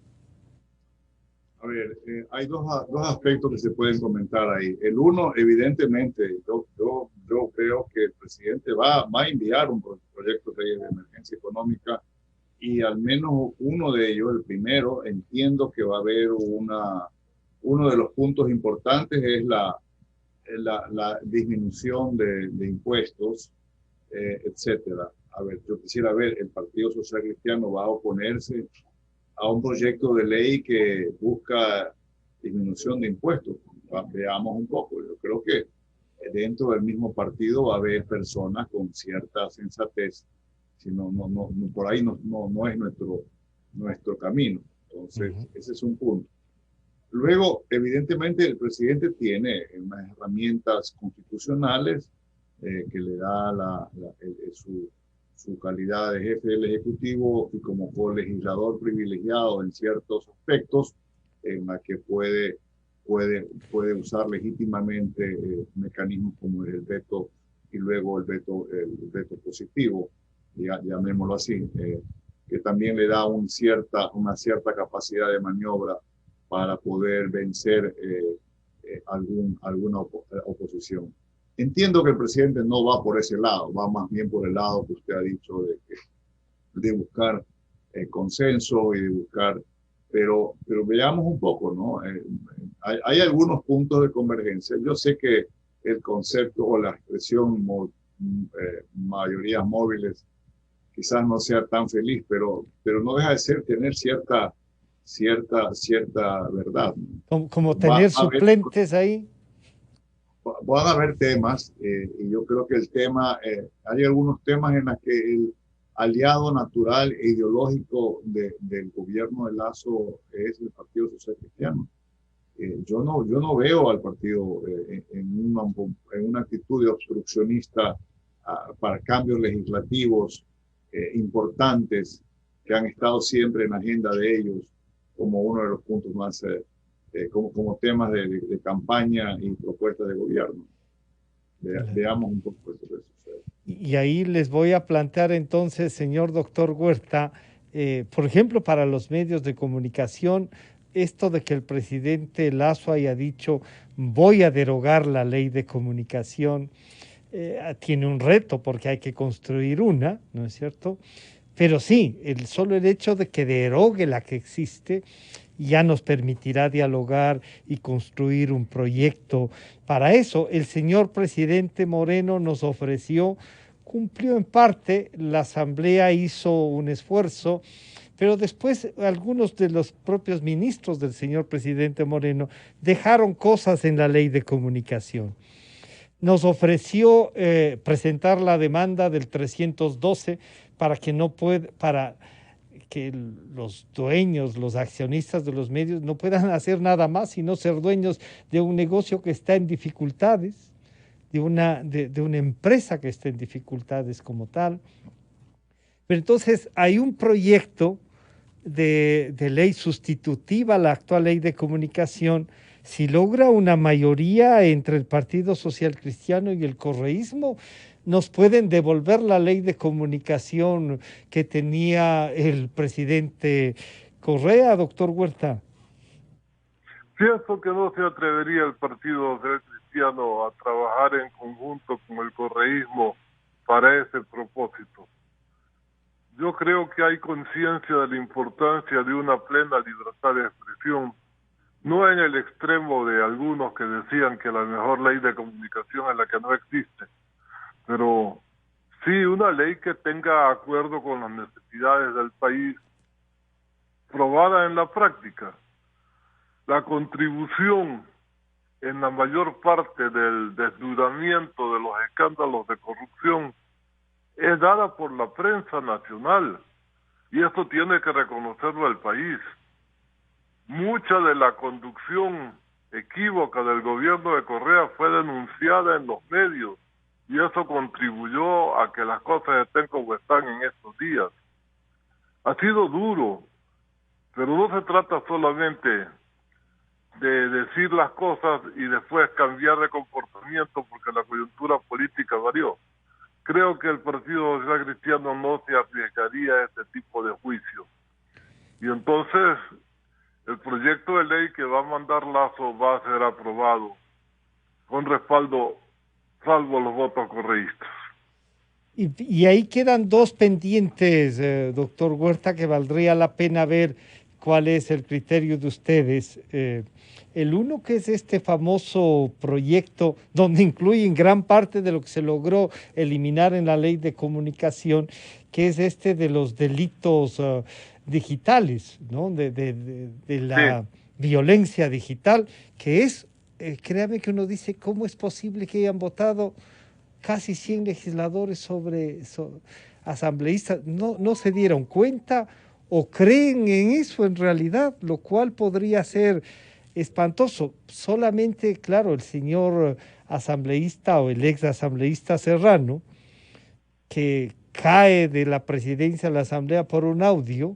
A ver, hay dos aspectos que se pueden comentar ahí. El uno, evidentemente, yo creo que el presidente va a enviar un proyecto de ley de emergencia económica y al menos uno de ellos, el primero, entiendo que va a haber uno de los puntos importantes es la disminución de impuestos, etcétera. A ver, yo quisiera ver, el Partido Social Cristiano va a oponerse a un proyecto de ley que busca disminución de impuestos. Veamos un poco. Yo creo que dentro del mismo partido va a haber personas con cierta sensatez. Si no, por ahí no es nuestro camino. Entonces, ese es un punto. Luego, evidentemente, el presidente tiene unas herramientas constitucionales que le da su calidad de jefe del Ejecutivo y como colegislador privilegiado en ciertos aspectos, en la que puede usar legítimamente mecanismos como el veto y luego el veto positivo, llamémoslo así, que también le da una cierta capacidad de maniobra para poder vencer alguna oposición. Entiendo que el presidente no va por ese lado, va más bien por el lado que usted ha dicho de buscar consenso y de buscar, pero veamos un poco, ¿no? Hay algunos puntos de convergencia. Yo sé que el concepto o la expresión mayorías móviles quizás no sea tan feliz, pero no deja de ser tener cierta verdad. Como tener suplentes ahí. Van a haber temas, y yo creo que hay algunos temas en los que el aliado natural e ideológico del gobierno de Lasso es el Partido Social Cristiano. Yo no veo al partido en una actitud de obstruccionista para cambios legislativos importantes que han estado siempre en la agenda de ellos como uno de los puntos más como temas de campaña y propuestas de gobierno. Veamos un poco esto que sucede. Y ahí les voy a plantear entonces, señor doctor Huerta, por ejemplo, para los medios de comunicación, esto de que el presidente Lasso haya dicho voy a derogar la ley de comunicación, tiene un reto porque hay que construir una, ¿no es cierto? Pero sí, solo el hecho de que derogue la que existe ya nos permitirá dialogar y construir un proyecto. Para eso, el señor presidente Moreno nos ofreció, cumplió en parte, la Asamblea hizo un esfuerzo, pero después algunos de los propios ministros del señor presidente Moreno dejaron cosas en la ley de comunicación. Nos ofreció presentar la demanda del 312 para que los dueños, los accionistas de los medios no puedan hacer nada más sino ser dueños de un negocio que está en dificultades, de una empresa que está en dificultades como tal. Pero entonces hay un proyecto de ley sustitutiva a la actual ley de comunicación. Si logra una mayoría entre el Partido Social Cristiano y el correísmo, nos pueden devolver la ley de comunicación que tenía el presidente Correa, doctor Huerta. Pienso que no se atrevería el Partido Social Cristiano a trabajar en conjunto con el correísmo para ese propósito. Yo creo que hay conciencia de la importancia de una plena libertad de expresión, no en el extremo de algunos que decían que la mejor ley de comunicación es la que no existe, pero sí una ley que tenga acuerdo con las necesidades del país, probada en la práctica. La contribución en la mayor parte del desnudamiento de los escándalos de corrupción es dada por la prensa nacional, y esto tiene que reconocerlo el país. Mucha de la conducción equívoca del gobierno de Correa fue denunciada en los medios, y eso contribuyó a que las cosas estén como están en estos días. Ha sido duro, pero no se trata solamente de decir las cosas y después cambiar de comportamiento porque la coyuntura política varió. Creo que el Partido Social Cristiano no se arriesgaría a este tipo de juicio. Y entonces el proyecto de ley que va a mandar Lazo va a ser aprobado con respaldo, salvo los votos correístas. Y ahí quedan dos pendientes, doctor Huerta, que valdría la pena ver cuál es el criterio de ustedes. El uno, que es este famoso proyecto donde incluyen gran parte de lo que se logró eliminar en la ley de comunicación, que es este de los delitos digitales, ¿no? De la violencia digital, que es, créame que uno dice, ¿cómo es posible que hayan votado casi 100 legisladores sobre asambleístas? No se dieron cuenta o creen en eso en realidad, lo cual podría ser espantoso. Solamente, claro, el señor asambleísta o el ex asambleísta Serrano, que cae de la presidencia de la asamblea por un audio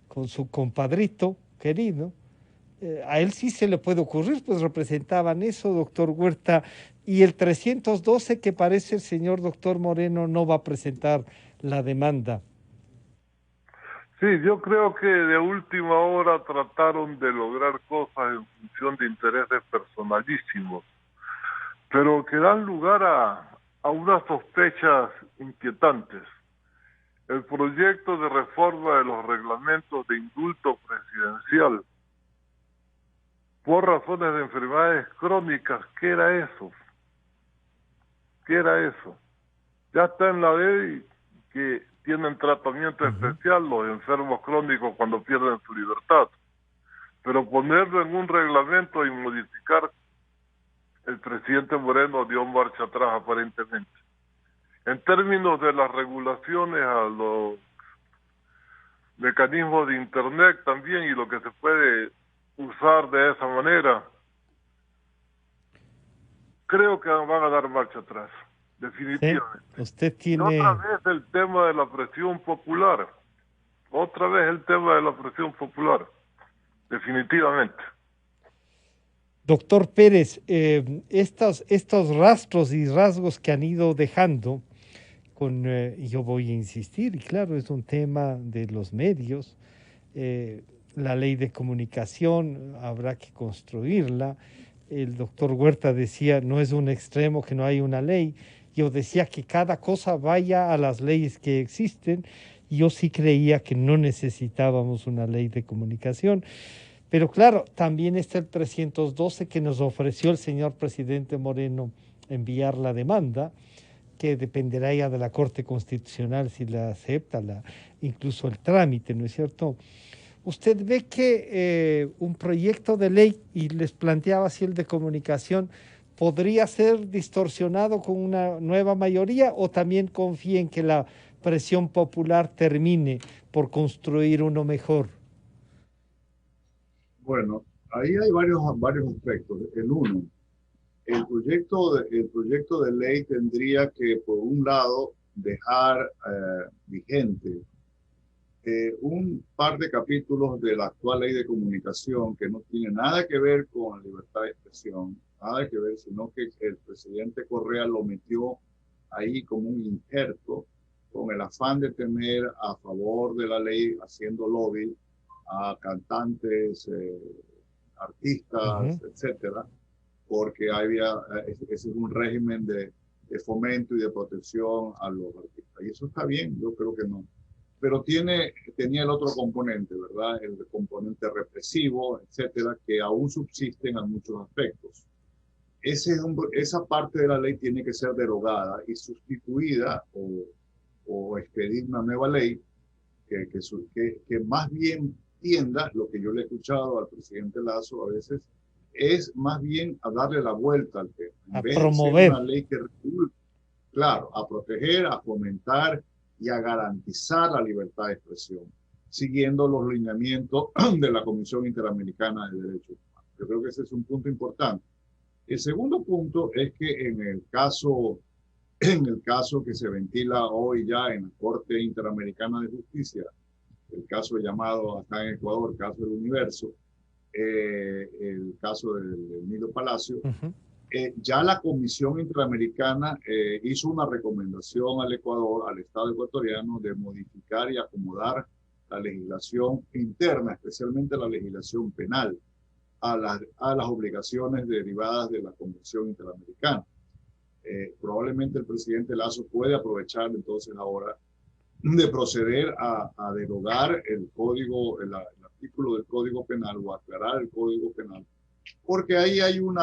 con su compadrito querido, a él sí se le puede ocurrir, pues representaban eso, doctor Huerta. Y el 312, que parece el señor doctor Moreno no va a presentar la demanda. Sí, yo creo que de última hora trataron de lograr cosas en función de intereses personalísimos, pero que dan lugar a unas sospechas inquietantes. El proyecto de reforma de los reglamentos de indulto presidencial por razones de enfermedades crónicas, ¿qué era eso? ¿Qué era eso? Ya está en la ley que tienen tratamiento especial los enfermos crónicos cuando pierden su libertad. Pero ponerlo en un reglamento y modificar, el presidente Moreno dio marcha atrás aparentemente. En términos de las regulaciones a los mecanismos de Internet también y lo que se puede usar de esa manera, creo que van a dar marcha atrás, definitivamente. Sí, usted tiene... Y otra vez el tema de la presión popular, definitivamente. Doctor Pérez, estos rastros y rasgos que han ido dejando, yo voy a insistir, y claro, es un tema de los medios, la ley de comunicación habrá que construirla. El doctor Huerta decía, no es un extremo que no hay una ley. Yo decía que cada cosa vaya a las leyes que existen. Yo sí creía que no necesitábamos una ley de comunicación. Pero claro, también está el 312 que nos ofreció el señor presidente Moreno enviar la demanda, que dependerá ya de la Corte Constitucional si la acepta, incluso el trámite, ¿no es cierto? Usted ve que un proyecto de ley, y les planteaba así el de comunicación, podría ser distorsionado con una nueva mayoría, o también confía en que la presión popular termine por construir uno mejor? Bueno, ahí hay varios aspectos. El uno, el proyecto de ley tendría que, por un lado, dejar vigente un par de capítulos de la actual ley de comunicación que no tiene nada que ver con la libertad de expresión, nada que ver, sino que el presidente Correa lo metió ahí como un injerto con el afán de tener a favor de la ley, haciendo lobby a cantantes, artistas, etcétera, porque ese es un régimen de fomento y de protección a los artistas. Y eso está bien, yo creo que no. Pero tenía el otro componente, ¿verdad? El componente represivo, etcétera, que aún subsisten en muchos aspectos. Esa parte de la ley tiene que ser derogada y sustituida o expedir una nueva ley que más bien tienda, lo que yo le he escuchado al presidente Lasso a veces, es más bien a darle la vuelta al tema. A promover. Una ley que regule, claro, a proteger, a fomentar y a garantizar la libertad de expresión, siguiendo los lineamientos de la Comisión Interamericana de Derechos Humanos. Yo creo que ese es un punto importante. El segundo punto es que en el caso que se ventila hoy ya en la Corte Interamericana de Justicia, el caso llamado acá en Ecuador, caso del Universo, el caso del Nido Palacio, ya la Comisión Interamericana hizo una recomendación al Ecuador, al Estado ecuatoriano, de modificar y acomodar la legislación interna, especialmente la legislación penal, a las obligaciones derivadas de la Convención Interamericana. Probablemente el presidente Lasso puede aprovechar entonces ahora de proceder a derogar el artículo del Código Penal o aclarar el Código Penal, porque ahí hay un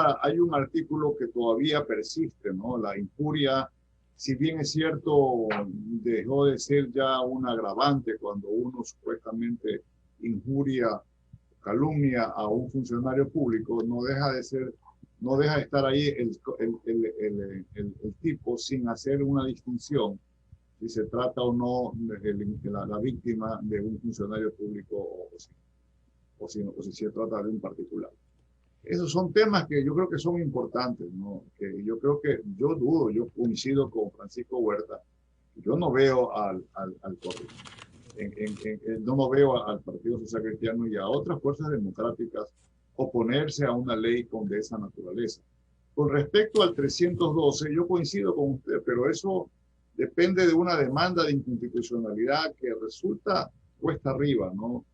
artículo que todavía persiste, ¿no? La injuria, si bien es cierto, dejó de ser ya un agravante cuando uno supuestamente injuria, calumnia a un funcionario público, no deja de estar ahí el tipo sin hacer una distinción si se trata o no de la víctima de un funcionario público o si se trata de un particular. Esos son temas que yo creo que son importantes, ¿no? Que yo coincido con Francisco Huerta, yo no veo no veo al Partido Social Cristiano y a otras fuerzas democráticas oponerse a una ley de esa naturaleza. Con respecto al 312, yo coincido con usted, pero eso depende de una demanda de inconstitucionalidad que resulta cuesta arriba, ¿no?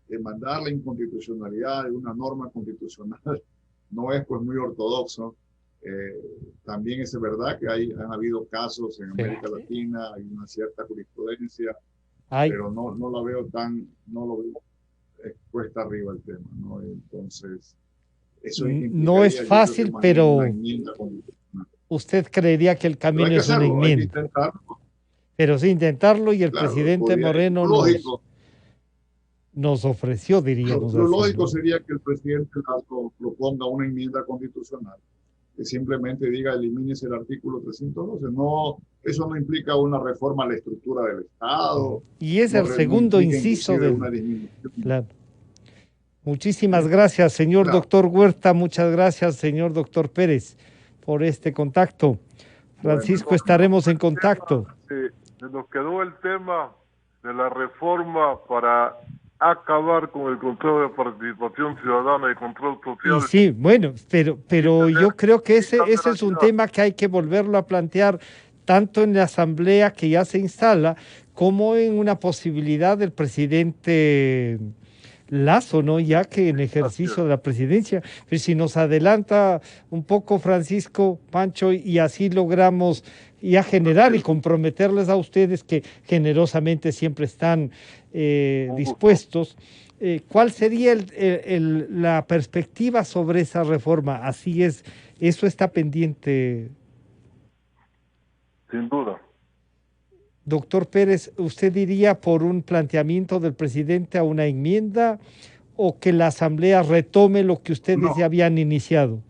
Demandar la inconstitucionalidad de una norma constitucional no es pues muy ortodoxo. También es verdad que han habido casos en América Latina, hay una cierta jurisprudencia, pero no lo veo cuesta arriba el tema, ¿no? Entonces, eso no es fácil, pero usted creería que el camino es una enmienda. Pero sí intentarlo, y el presidente Moreno nos ofreció, diríamos. Lo lógico sería que el presidente Lasso proponga una enmienda constitucional que simplemente diga elimínese el artículo 312. No, eso no implica una reforma a la estructura del Estado. Y es el segundo inciso de una disminución. Claro. Muchísimas gracias, señor doctor Huerta. Muchas gracias, señor doctor Pérez, por este contacto. Francisco, estaremos en contacto. Nos quedó el tema de la reforma para acabar con el Consejo de Participación Ciudadana y Control Social. Y sí, bueno, pero yo creo que ese es un tema que hay que volverlo a plantear tanto en la asamblea que ya se instala como en una posibilidad del presidente Lasso, ¿no? Ya que en ejercicio de la presidencia, pues si nos adelanta un poco Francisco, Pancho, y así logramos ya generar y comprometerles a ustedes que generosamente siempre están dispuestos. ¿Cuál sería la perspectiva sobre esa reforma? Así es, eso está pendiente. Sin duda. Doctor Pérez, ¿usted diría por un planteamiento del presidente a una enmienda o que la Asamblea retome lo que ustedes ya habían iniciado?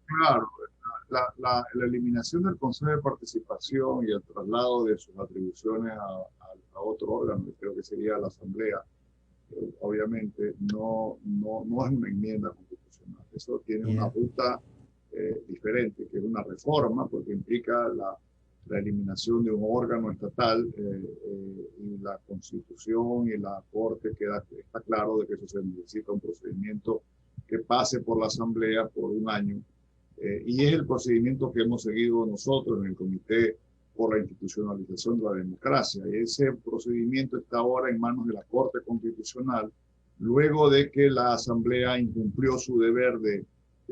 Claro, la eliminación del Consejo de Participación y el traslado de sus atribuciones a otro órgano, que creo que sería la Asamblea, obviamente no es una enmienda constitucional. Eso tiene una ruta diferente, que es una reforma, porque implica la eliminación de un órgano estatal y la Constitución y la Corte está claro de que eso se necesita un procedimiento que pase por la Asamblea por un año. Y es el procedimiento que hemos seguido nosotros en el Comité por la Institucionalización de la Democracia. Y ese procedimiento está ahora en manos de la Corte Constitucional, luego de que la Asamblea incumplió su deber de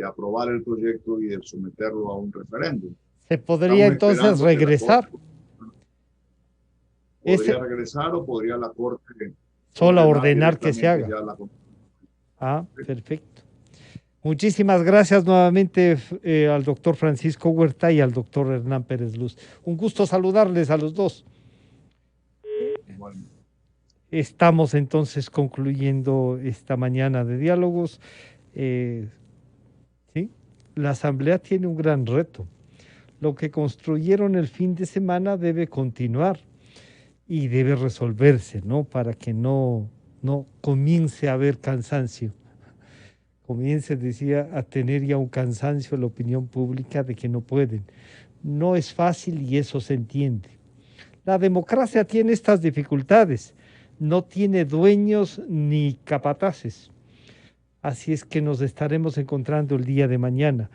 aprobar el proyecto y de someterlo a un referéndum. ¿Se podría entonces regresar? Podría regresar o podría la Corte solo ordenar que se haga. Perfecto. Muchísimas gracias nuevamente al doctor Francisco Huerta y al doctor Hernán Pérez Luz. Un gusto saludarles a los dos. Estamos entonces concluyendo esta mañana de diálogos. ¿Sí? La Asamblea tiene un gran reto. Lo que construyeron el fin de semana debe continuar y debe resolverse, ¿no? Para que no comience a haber cansancio. Comience, decía, a tener ya un cansancio la opinión pública de que no pueden. No es fácil y eso se entiende. La democracia tiene estas dificultades. No tiene dueños ni capataces. Así es que nos estaremos encontrando el día de mañana.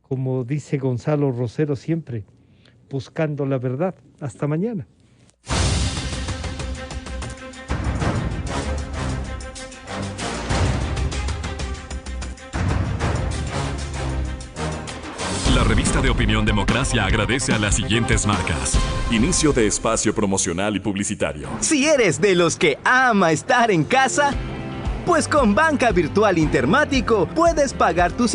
Como dice Gonzalo Rosero siempre, buscando la verdad. Hasta mañana. La revista de Opinión Democracia agradece a las siguientes marcas. Inicio de espacio promocional y publicitario. Si eres de los que ama estar en casa, pues con Banca Virtual Intermático puedes pagar tus impuestos